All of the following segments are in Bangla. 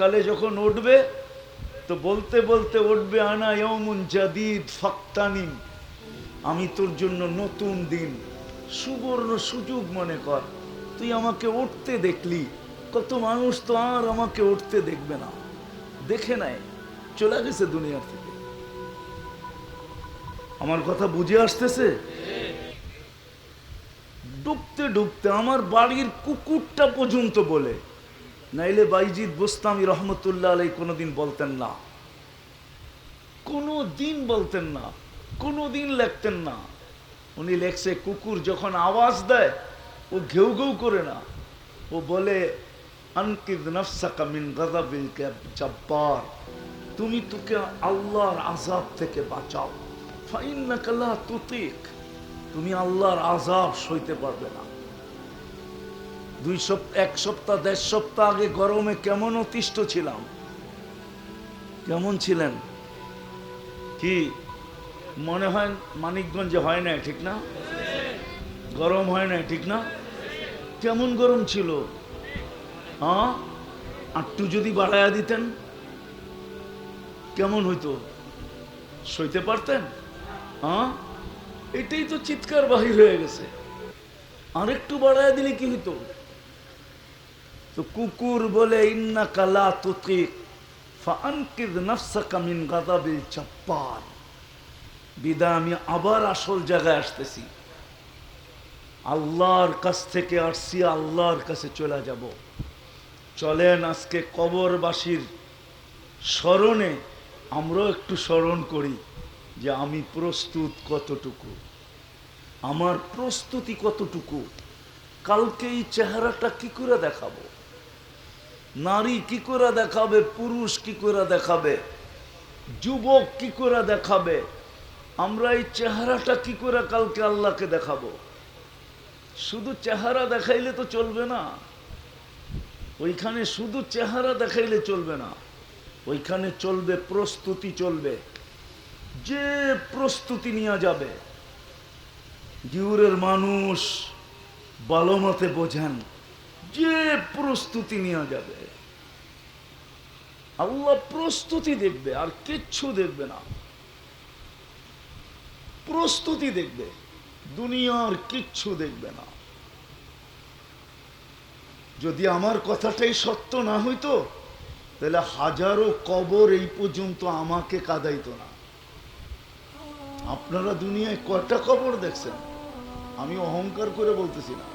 কালে যখন উঠবে তো বলতে বলতে উঠবে, আনা ইয়াউমুন জাদীদ ফাক্তানিম, আমি তোর জন্য নতুন দিন, সুবর্ণ সুযোগ মনে কর। তুই আমাকে উঠতে দেখলি, কত মানুষ তো আর আমাকে উঠতে দেখবে না, দেখে নাই, চলে গেছে দুনিয়া থেকে। আমার কথা বুঝে আসতেছে? ডুবতে ডুবতে আমার বাড়ির কুকুরটা পর্যন্ত বলে, নাইলে বাইজিদ বোস্তামি রহমতুল্লাহ আলাই কোনোদিন বলতেন না, কোনোদিন বলতেন না, কোনোদিন লেখতেন না। উনি লেখছে, কুকুর যখন আওয়াজ দেয় ও ঘেউ ঘেউ করে না, ও বলে আনকিদ নাফসাকা মিন গাযাবিল জাব্বার, তুমি তোকে আল্লাহর আযাব থেকে বাঁচাও, ফাইন্নাকা লা তুতিক, তুমি আল্লাহর আযাব সইতে পারবে না। এক সপ্তাহ ১.৫ সপ্তাহ আগে গরমে কেমন অতিষ্ঠ ছিলাম, কেমন ছিলেন? কি মনে হয় মানিকগঞ্জে হয় না, ঠিক না? গরম হয় না, ঠিক না? কেমন গরম ছিল? হ্যাঁ, একটু যদি বাড়াইয়া দিতেন কেমন হইতো? সইতে পারতেন? হ্যাঁ, এটাই তো চিৎকার বাহির হয়ে গেছে। আরেকটু বাড়াইয়া দিলে কি হইতো? তো কুকুর বলে ইন্নাকা লা তুতিক ফাআনকিদ নাফসাকা মিন গাযাবিল জাব্বার। বিদায় আমি আবার আসল জায়গায় আসতেছি, আল্লাহর কাছ থেকে আসছি, আল্লাহর কাছে চলে যাব। চলেন আজকে কবরবাসীর স্মরণে আমরাও একটু স্মরণ করি যে আমি প্রস্তুত কতটুকু, আমার প্রস্তুতি কতটুকু। কালকে এই চেহারাটা কি করে দেখাবো, নারী কি করে দেখাবে, পুরুষ কি করে দেখাবে, যুবক কি করে দেখাবে, আমরা এই চেহারাটা কি করে কালকে আল্লাহকে দেখাবো? শুধু চেহারা দেখাইলে তো চলবে না, ওইখানে শুধু চেহারা দেখাইলে চলবে না, ওইখানে চলবে প্রস্তুতি, চলবে। যে প্রস্তুতি নিয়ে যাবে, গিউরের মানুষ ভালো মতে বোঝেন, যে প্রস্তুতি নিয়ে যাবে, আল্লাহ প্রস্তুতি দেখবে, আর কিচ্ছু দেখবে না, প্রস্তুতি দেখবে, দুনিয়ার কিচ্ছু দেখবে না। যদি আমার কথাটাই সত্য না হইতো তাহলে হাজারো কবর এই পর্যন্ত আমাকে কাঁদাইতো না। আপনারা দুনিয়ায় কয়টা কবর দেখছেন? আমি অহংকার করে বলতেছি না,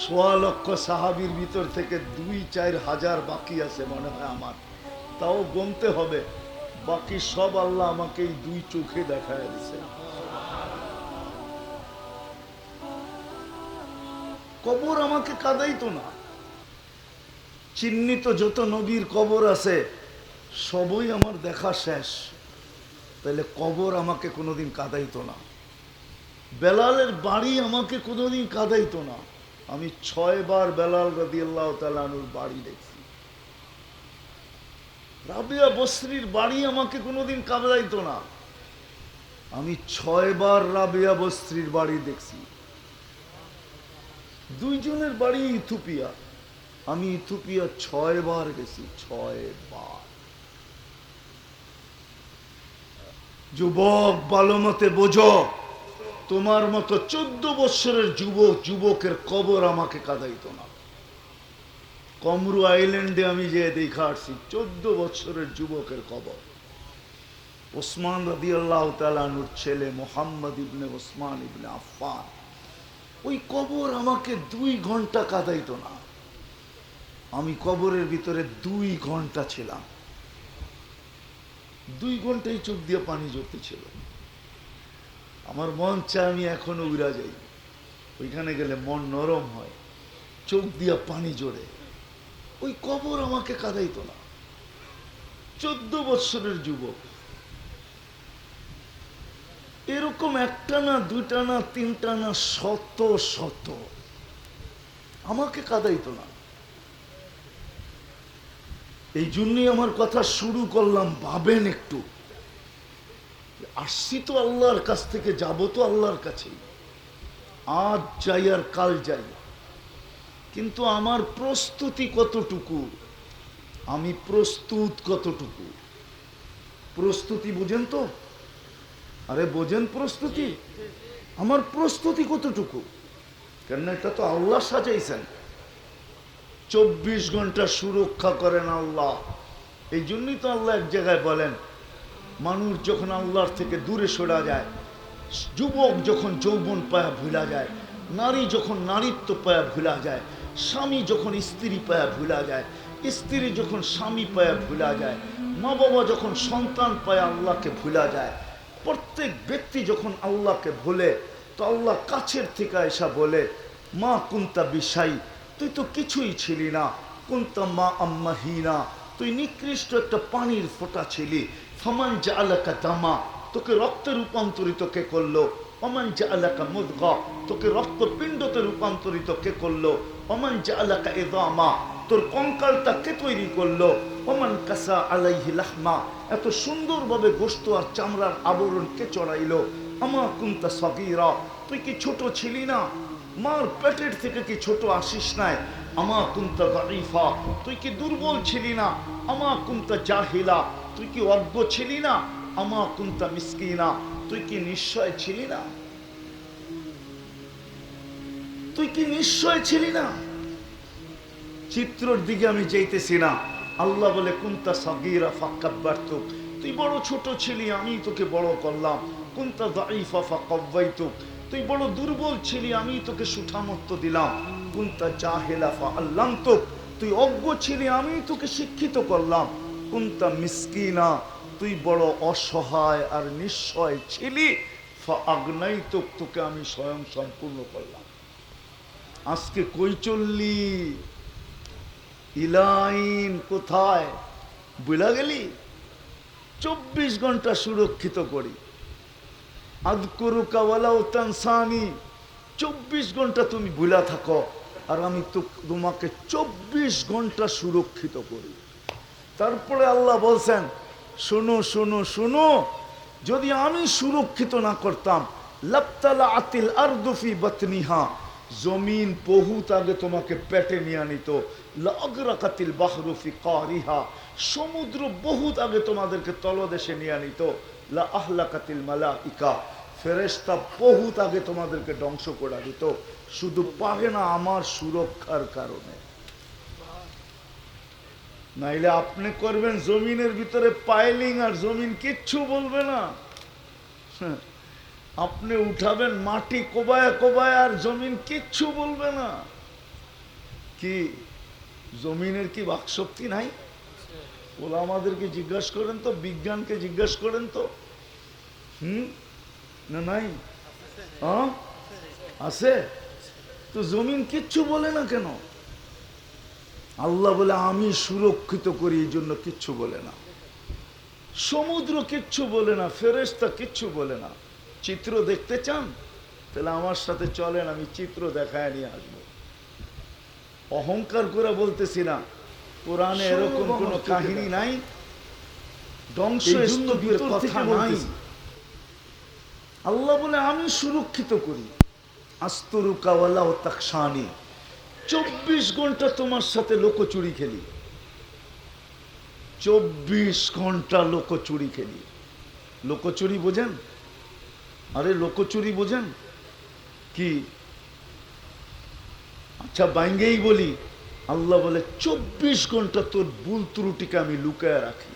১.৫ লক্ষ সাহাবীর ভিতর থেকে ২-৪ হাজার বাকি আছে মনে হয় আমার, তাও গুনতে হবে। বাকি সব আল্লাহ আমাকে এই ২ চোখে দেখায় দিছে। কবর আমাকে কাঁদাইতো না। চিহ্নিত যত নবীর কবর আছে সবই আমার দেখা শেষ, তাহলে কবর আমাকে কোনোদিন কাঁদাইতো না। বেলালের বাড়ি আমাকে কোনোদিন কাঁদাইতো না। আমি ৬ বার বেলাল রাদিয়াল্লাহু তাআলা আনহুর বাড়ি দেখছি। রাবিয়া বসরির বাড়ি আমাকে কোনোদিন কাঁদাইতো না। আমি ৬ বার রাবিয়া বসরির বাড়ি দেখছি। দুইজনের বাড়ি ইথিওপিয়া, আমি ইথিওপিয়া ৬ বার গেছি, ৬ বার। যুবক ভালো মতে বোঝো, তোমার মতো ১৪ বৎসরের যুবকের কবর আমাকে কাঁদাইতো না। কমরু আইল্যান্ডে আমি যে দেখা আসছি ১৪ বৎসরের যুবকের কবর। ওসমান রাদিয়াল্লাহু তাআলা আনহুর ছেলে মুহাম্মদ ইবনে ওসমান ইবনে আফফান, ওই কবর আমাকে ২ ঘন্টা কাঁদাইতো না। আমি কবরের ভিতরে ২ ঘন্টা ছিলাম, ২ ঘন্টাই চোখ দিয়ে পানি ঝরতেছিল। আমার মন চায় আমি এখনো উড়া যাই, ওইখানে গেলে মন নরম হয়, চোখ দিয়া পানি জড়ে। ওই কবর আমাকে কাঁদাইতো না। ১৪ বৎসরের যুবক, এরকম একটা না, দুইটা না, তিনটা না, শত শত আমাকে কাঁদাইতো না। এই জন্যই আমার কথা শুরু করলাম, ভাবেন একটু, আসছি তো আল্লাহর কাছ থেকে, যাব তো আল্লাহর কাছেই, আজ যাই আর কাল যাই। কিন্তু আমার প্রস্তুতি কতটুকু, আমি প্রস্তুত কতটুকু। প্রস্তুতি বুঝেন তো? আরে বোঝেন প্রস্তুতি? আমার প্রস্তুতি কতটুকু? কেন এটা তো আল্লাহ সাজাইছেন। 24 ঘন্টা সুরক্ষা করেন আল্লাহ। এই জন্যই তো আল্লাহ এক জায়গায় বলেন, মানুষ যখন আল্লাহর থেকে দূরে সরা যায়, যুবক যখন যৌবন পায়া ভুলা যায়, নারী যখন নারীত্ব পায়া ভুলা যায়, স্বামী যখন স্ত্রী পায়া ভুলা যায়, স্ত্রী যখন স্বামী পায়া ভুলা যায়, মা বাবা যখন সন্তান পায়া আল্লাহকে ভুলা যায়, প্রত্যেক ব্যক্তি যখন আল্লাহকে ভুলে, তো আল্লাহ কাছের থেকে এসা বলে, মা কুন্তা বিশাই, তুই তো কিছুই ছিলি না, কুন্তা মা আম্মাহিনা, তুই নিকৃষ্ট একটা পানির ফোঁটা ছিলি, ফামান জাআলাকা দামা, তোকে রক্তে রূপান্তরিত কে করলো, ওমান জাআলাকা মুদগা, তোকে রক্তপিণ্ডতে রূপান্তরিত কে করলো, ওমান জাআলাকা ইযামা, তোর কঙ্কালটা কে তৈরি করলো, ওমান কাসা আলাইহি লাহমা, এত সুন্দরভাবে গোশত আর চামড়ার আবরণ কে চড়াইলো, আমা কুনতা সগীরা, তুই কি ছোট ছিলি না, মার পেটের থেকে কি ছোট আসিস নাই, আমা কুনতা দাঈফা, তুই কি দুর্বল ছিলি না, আমা কুনতা জাহিলা, তুই কি অজ্ঞ ছিলি না, আমা কুনতা মিসকিনা, তুই কি নিশ্চয় ছিলি না, তুই কি নিশ্চয় ছিলি না। চিত্রর দিকে আমি যাইতেছি না। আল্লাহ বলে কুনতা সাগীরা ফাকাব্বারতুক, তুই বড় ছোট ছিলি, আমি তোকে বড় করলাম। কুনতা দাঈফা ফাকাওয়াইতুক, তুই বড় দুর্বল ছিলি, আমি তোকে সুঠামত্ব দিলাম। কুনতা জাহিলা ফাআল্লামতুক, তুই অজ্ঞ ছিলি, আমি তোকে শিক্ষিত করলাম। কুনতা মিসকিনা, তুই বড় অসহায় আর নিঃস্বয় ছিলি, ফাআগনাইতুক, তোকে আমি স্বয়ং সম্পূর্ণ করলাম। আজকে কই চললি? ইলাইন কোথায় বুলা গেলি? 24 ঘন্টা সুরক্ষিত করি, আযকুরুকা ওয়ালাউ তানসানি, 24 ঘন্টা তুমি ভুলা থাকো, আর আমি তো তোমাকে 24 ঘন্টা সুরক্ষিত করি। তারপরে আল্লাহ বলছেন, শোনো শোনো শোনো, যদি আমি সুরক্ষিত না করতাম, লাবতালা আতিল আরদু ফি বাতনিহা, জমিন বহুত আগে তোমাকে পেটে নিয়ে নিত, লাগরাকাতিল বাহরু ফি কারিহা, সমুদ্র বহুত আগে তোমাদেরকে তলদেশে নিয়ে নিত, লা আহলাকাতিল মালাইকা, ফেরেশতা বহুত আগে তোমাদেরকে ধ্বংস করে দিত, শুধু পারে না আমার সুরক্ষার কারণে। নাইলে আপনি করবেন জমিনের ভিতরে পাইলিং, আর জমিন কিচ্ছু বলবে না। আপনি উঠাবেন মাটি কোবায় কোবায়, আর জমিন কিচ্ছু বলবে না। কি জমিনের কি বাকশক্তি নাই? ওলা আমাদেরকে জিজ্ঞাসা করেন তো, বিজ্ঞানকে জিজ্ঞাসা করেন তো। না নাই? আছে তো, জমিন কিচ্ছু বলে না কেন? আল্লাহ বলে আমি সুরক্ষিত করি, এই জন্য কিচ্ছু বলে না। সমুদ্র কিচ্ছু বলে না, ফেরেশতা কিচ্ছু বলে না। চিত্র দেখতে চান? তাহলে আমার সাথে চলেন, আমি চিত্র দেখায় নিয়ে আসবো। অহংকার করে বলতেছি না, কোরআনে এরকম কোন কাহিনী নাই, ধ্বংসস্তূপের কথা নাই। আল্লাহ বলে আমি সুরক্ষিত করি, আস্তরুকা ওয়ালাউ তাকশানি, 24 ঘন্টা তোমার সাথে লোকচুরি খেলি, 24 ঘন্টা লোকচুরি খেলি। লোকচুরি বোঝেন? আরে লোকচুরি বোঝেন কি? আচ্ছা বাইঙ্গেই বলি, আল্লাহ বলে 24 ঘন্টা তোর ভুল ত্রুটিকে আমি লুকায় রাখি।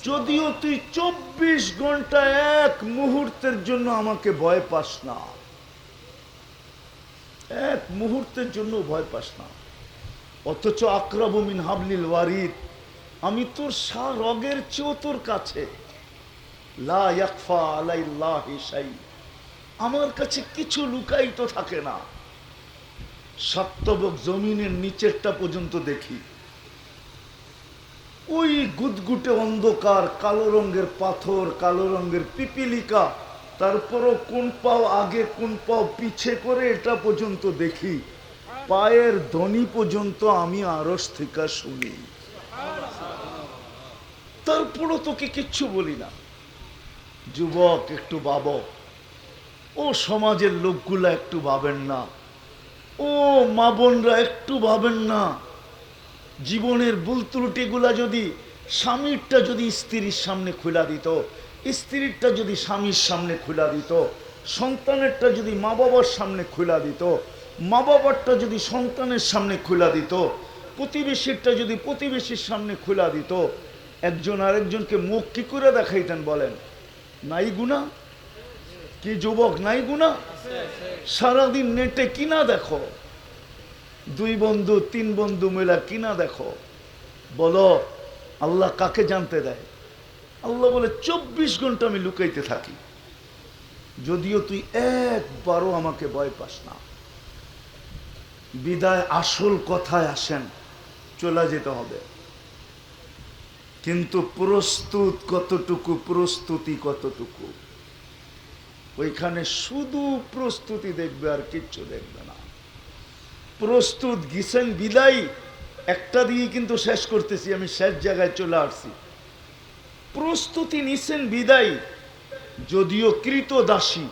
যদিও তুই 24 ঘন্টা এক মুহূর্তের জন্য আমাকে ভয় পাস না, এক মুহূর্তের জন্য ভয় পাস না, অথচ আকরাবু মিন হাবলিল ওয়ারিদ, আমি তোর রগের চেয়েও তোর কাছে। লা ইয়াখফা আলাইল্লাহি শাই, আমার কাছে কিছু লুকায়িত থাকে না। সাতবক জমিনের নিচেরটা পর্যন্ত দেখি, ওই গুদগুটে অন্ধকার, কালো রঙের পাথর, কালো রঙের পিপিলিকা, তারপরও কোন পাও আগে কোন পাও পিছে করে এটা পর্যন্ত দেখি, পায়ের ধ্বনি পর্যন্ত আমি আরশ থেকে শুনি, তারপরও তোকে কিচ্ছু বলি না। যুবক একটু ভাবো, ও সমাজের লোকগুলা একটু ভাবেন না, ও মা বোনরা, একটু ভাবেন না, জীবনের ভুল ত্রুটিগুলা যদি স্বামীরটা যদি স্ত্রীর সামনে খুলা দিত, স্ত্রীরটা যদি স্বামীর সামনে খুলা দিত, সন্তানেরটা যদি মা বাবার সামনে খুলা দিত, মা বাবারটা যদি সন্তানের সামনে খুলা দিত, প্রতিবেশীরটা যদি প্রতিবেশীর সামনে খুলা দিত, একজন আরেকজনকে মুখ কি করে দেখাইতেন বলেন? নাই গুনাহ? কি যুবক, নাই গুনাহ? সারাদিন নেটে কিনা দেখো, দুই বন্ধু তিন বন্ধু মিলা কিনা দেখো, বলো আল্লাহ কাকে জানতে দেয়? আল্লাহ বলে 24 ঘন্টা আমি লুকাইতে থাকি, যদিও তুই একবারও আমাকে ভয় পাস না। বিদায় আসল কথায় আসেন, চলে যেতে হবে, কিন্তু প্রস্তুত কতটুকু, প্রস্তুতি কতটুকু, ওইখানে শুধু প্রস্তুতি দেখবে আর কিচ্ছু দেখবে না। প্রস্তুত গিয়েছেন বিদায়, একটা দিয়ে কিন্তু শেষ করতেছি, আমি শেষ জায়গায় চলে আসছি। প্রস্তুতি নিছেন বিদায়, যদিও কৃতদাসী।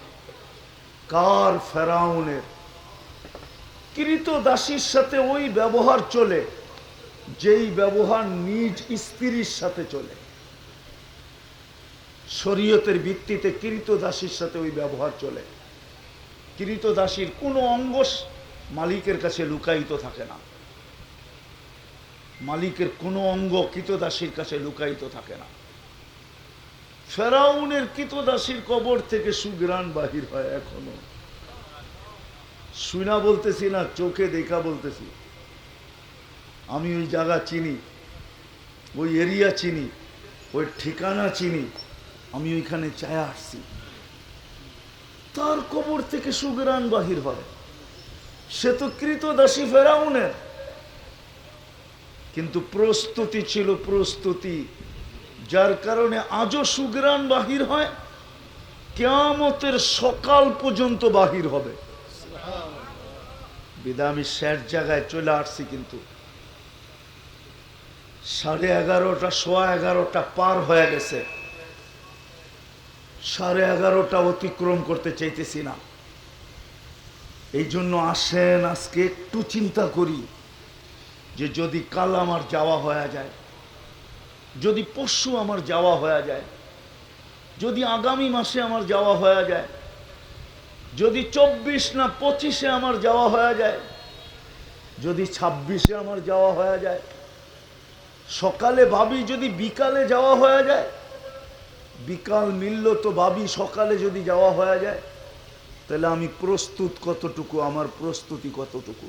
কার? ফেরাউনের। কৃতদাসীর সাথে ওই ব্যবহার চলে যেই ব্যবহার নিজ স্ত্রীর সাথে চলে। শরীয়তের ভিত্তিতে কৃতদাসীর সাথে ওই ব্যবহার চলে। কৃতদাসীর কোনো অঙ্গ মালিকের কাছে লুকায়িত থাকে না, মালিকের কোনো অঙ্গ কৃতদাসীর কাছে লুকায়িত থাকে না। ফেরাউনের কৃতদাসীর কবর থেকে সুঘ্রাণ বাহির হয় এখনো। শুনা বলতেছি না, চোখে দেখা বলতেছি। আমি ওই জায়গা চিনি, ওই এরিয়া চিনি, ওই ঠিকানা চিনি, আমি ওইখানে চায় আসছি। তার কবর থেকে সুঘ্রাণ বাহির হয়। সে তো কৃতদাসী ফেরাউনের, কিন্তু প্রস্তুতি ছিল, প্রস্তুতি, যার কারণে আজও সুঘ্রাণ বাহির হয়, কিয়ামতের সকাল পর্যন্ত বাহির হবে। বিদায় আমি শেষ জায়গায় চলে আসছি, কিন্তু 11:30 11:15 পার হয়ে গেছে। 11:30 অতিক্রম করতে চাইতেছি না। এই জন্য আসেন আজকে একটু চিন্তা করি যে যদি কাল আমার যাওয়া হয়ে যায়, যদি পরশু আমার যাওয়া হয়ে যায়, যদি আগামী মাসে আমার যাওয়া হয়ে যায়, যদি 24 না 25-এ আমার যাওয়া হয়ে যায়, যদি 26-এ আমার যাওয়া হয়ে যায়, সকালে ভাবি যদি বিকালে যাওয়া হয়ে যায়, বিকাল মিলল তো ভাবি সকালে যদি যাওয়া হয়ে যায়, তাহলে আমি প্রস্তুত কতটুকু, আমার প্রস্তুতি কতটুকু।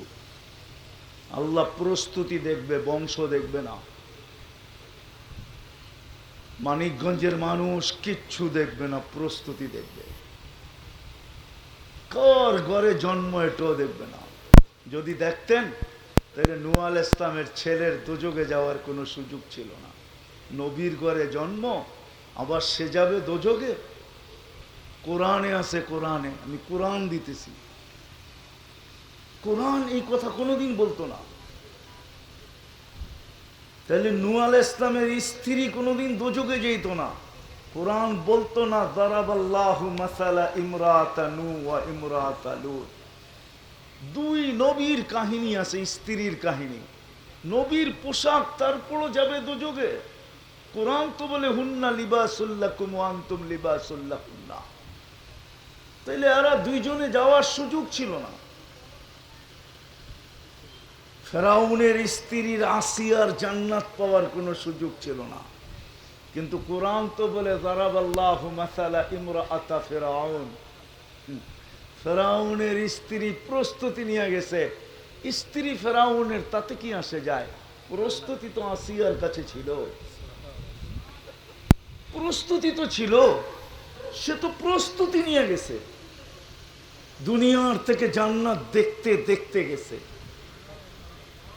আল্লাহ প্রস্তুতি দেখবে, বংশ দেখবে না। মানিকগঞ্জের মানুষ কিচ্ছু দেখবে না, প্রস্তুতি দেখবে। কার ঘরে জন্ম এটাও দেখবে না। যদি দেখতেন তাহলে নূহ আলাইহিস ইসলামের ছেলের দোজখে যাওয়ার কোনো সুযোগ ছিল না। নবীর ঘরে জন্ম, আবার সে যাবে দোজখে? কোরআনে আছে, কোরআনে, আমি কোরআন দিতেছি, কোরআন এই কথা কোনোদিন বলতো না। তাহলে নূহ আলাইহিস ইসলামের স্ত্রী কোনোদিন দোজখে যেত না, কোরআন বলতো না দারাবাল্লাহু মাসালা ইমরাতা নূহ ওয়া ইমরাতা লূত। দুই নবীর কাহিনী আছে, স্ত্রীর কাহিনী। নবীর পোশাক, তারপরও যাবে দোজখে। কোরআন তো বলে হুন্না লিবাসুল লাকুম ওয়া আনতুম লিবাসুল লাহুন্না। তাইলে এরা দুইজনে যাওয়ার সুযোগ ছিল না। ফেরাউনের স্ত্রীর আসিয়ার জান্নাত পাওয়ার কোনো সুযোগ ছিল না, কিন্তু কোরআন তো বলে দারাবাল্লাহু মাসালা ইমরাআতা ফিরআউন। ফেরাউনের স্ত্রী প্রস্তুতি নিয়ে গেছে। স্ত্রী ফেরাউনের, তাতে কি আসে যায়? প্রস্তুতি তো আসিয়ার কাছে ছিল, প্রস্তুতি তো ছিল, সে তো প্রস্তুতি নিয়ে গেছে, দুনিয়ার থেকে জান্নাত দেখতে দেখতে গেছে।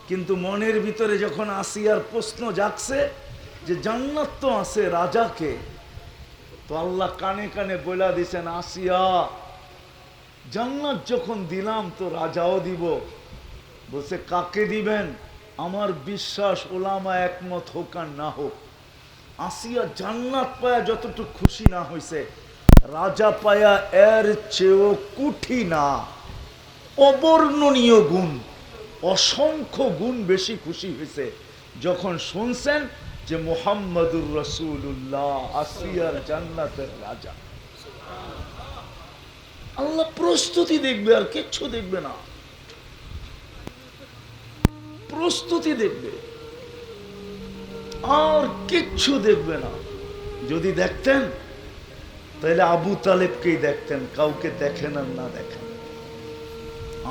কিন্তু মনের ভিতরে যখন আসিয়ার প্রশ্ন জাগছে যে জান্নাত তো আছে, রাজাকে, তো আল্লাহ কানে কানে বলে দিয়েছেন, আসিয়া জান্নাত যখন দিলাম তো রাজাও দিব। বলছে কাকে দিবেন? আমার বিশ্বাস ওলামা একমত হোক আর না হোক, আসিয়া জান্নাত পায়া যতটুকু খুশি না হয়েছে, রাজা পায়া এর চেয়েও কুঠি না। অবর্ণনীয় গুণ, অসংখ্য গুণ বেশি খুশি হয়েছে যখন শুনছেন যে মুহাম্মাদুর রাসূলুল্লাহ আসিয়ার জান্নাতের রাজা। আল্লাহ প্রস্তুতি দেখবে, আর কিচ্ছু দেখবে না, প্রস্তুতি দেখবে, আর কিচ্ছু দেখবে না। যদি দেখতেন তাহলে আবু তালেবকেই দেখতেন, কাউকে দেখেন আর না দেখেন।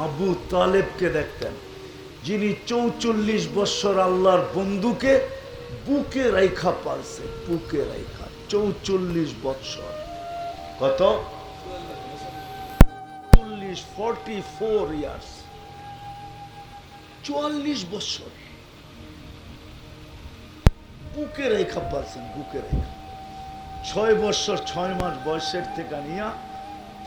আবু তালেবকে দেখতেন, যিনি 44 বছর আল্লাহর বন্ধুকে বুকে রাইখা পারছে, বুকে রাইখা 44 বছর। কত? 44 ইয়ার্স, 44 বছর বুকে রেখা পারছেন, বুকে রেখা। 6 বছর 6 মাস বয়সের থেকে নিয়ে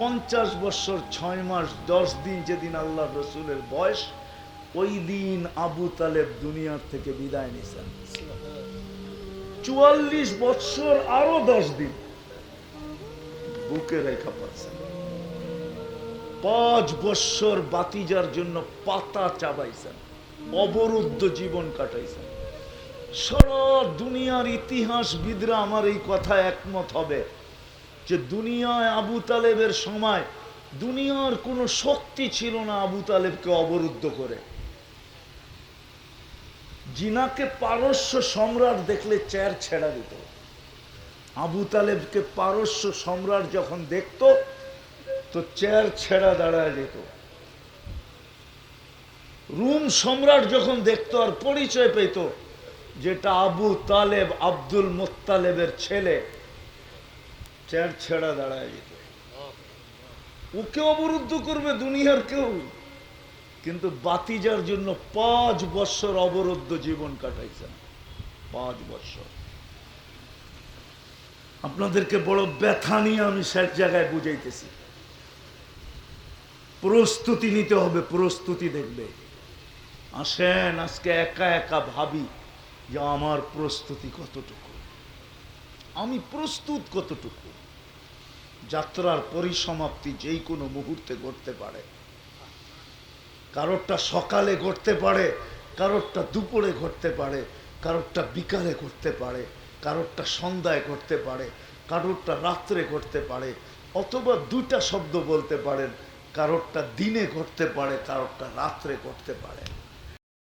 50 বছর 6 মাস 10 দিন যেদিন আল্লাহ রসুলের বয়স, ওই দিন আবু তালেব দুনিয়ার থেকে বিদায় নিয়েছেন। 44 বছর আরো 10 দিন বুকে রেখা পারছেন। 5 বছর বাতিজার জন্য পাতা চাবাইছেন, অবরুদ্ধ জীবন কাটাইছেন। সারা দুনিয়ার ইতিহাসবিদরা আমার এই কথা একমত হবে যে দুনিয়ায় আবু তালেবের সময় দুনিয়ার কোনো শক্তি ছিল না আবু তালেবকে অবরুদ্ধ করে। জিনাকে পারস্য সম্রাট দেখলে চেয়ার ছেড়া দিত। আবু তালেবকে পারস্য সম্রাট যখন দেখত তো চেয়ার ছেড়া দাঁড়ায় যেত। রুম সম্রাট যখন দেখতো আর পরিচয় পেত যেটা আবু তালেব আব্দুল মুত্তালেবের ছেলে, চেয়ার ছেড়া দাঁড়ায় যেত। ওকে অবরুদ্ধ করবে দুনিয়ার কেউ, কিন্তু বাতিজার জন্য 5 বছর অবরুদ্ধ জীবন কাটাইছেন। 5 বছর। আপনাদেরকে বড় ব্যথা নিয়ে আমি শেষ জায়গায় বুঝাইতেছি। প্রস্তুতি নিতে হবে, প্রস্তুতি দেখবে। আসেন আজকে একা একা ভাবি যে আমার প্রস্তুতি কতটুকু, আমি প্রস্তুত কতটুকু। যাত্রার পরিসমাপ্তি যেই কোনো মুহূর্তে ঘটতে পারে। কারোরটা সকালে ঘটতে পারে, কারোরটা দুপুরে ঘটতে পারে, কারোরটা বিকালে ঘটতে পারে, কারোরটা সন্ধ্যায় ঘটতে পারে, কারোরটা রাত্রে ঘটতে পারে, অথবা 2টা শব্দ বলতে পারেন, কারোরটা দিনে ঘটতে পারে, কারোরটা রাত্রে ঘটতে পারে।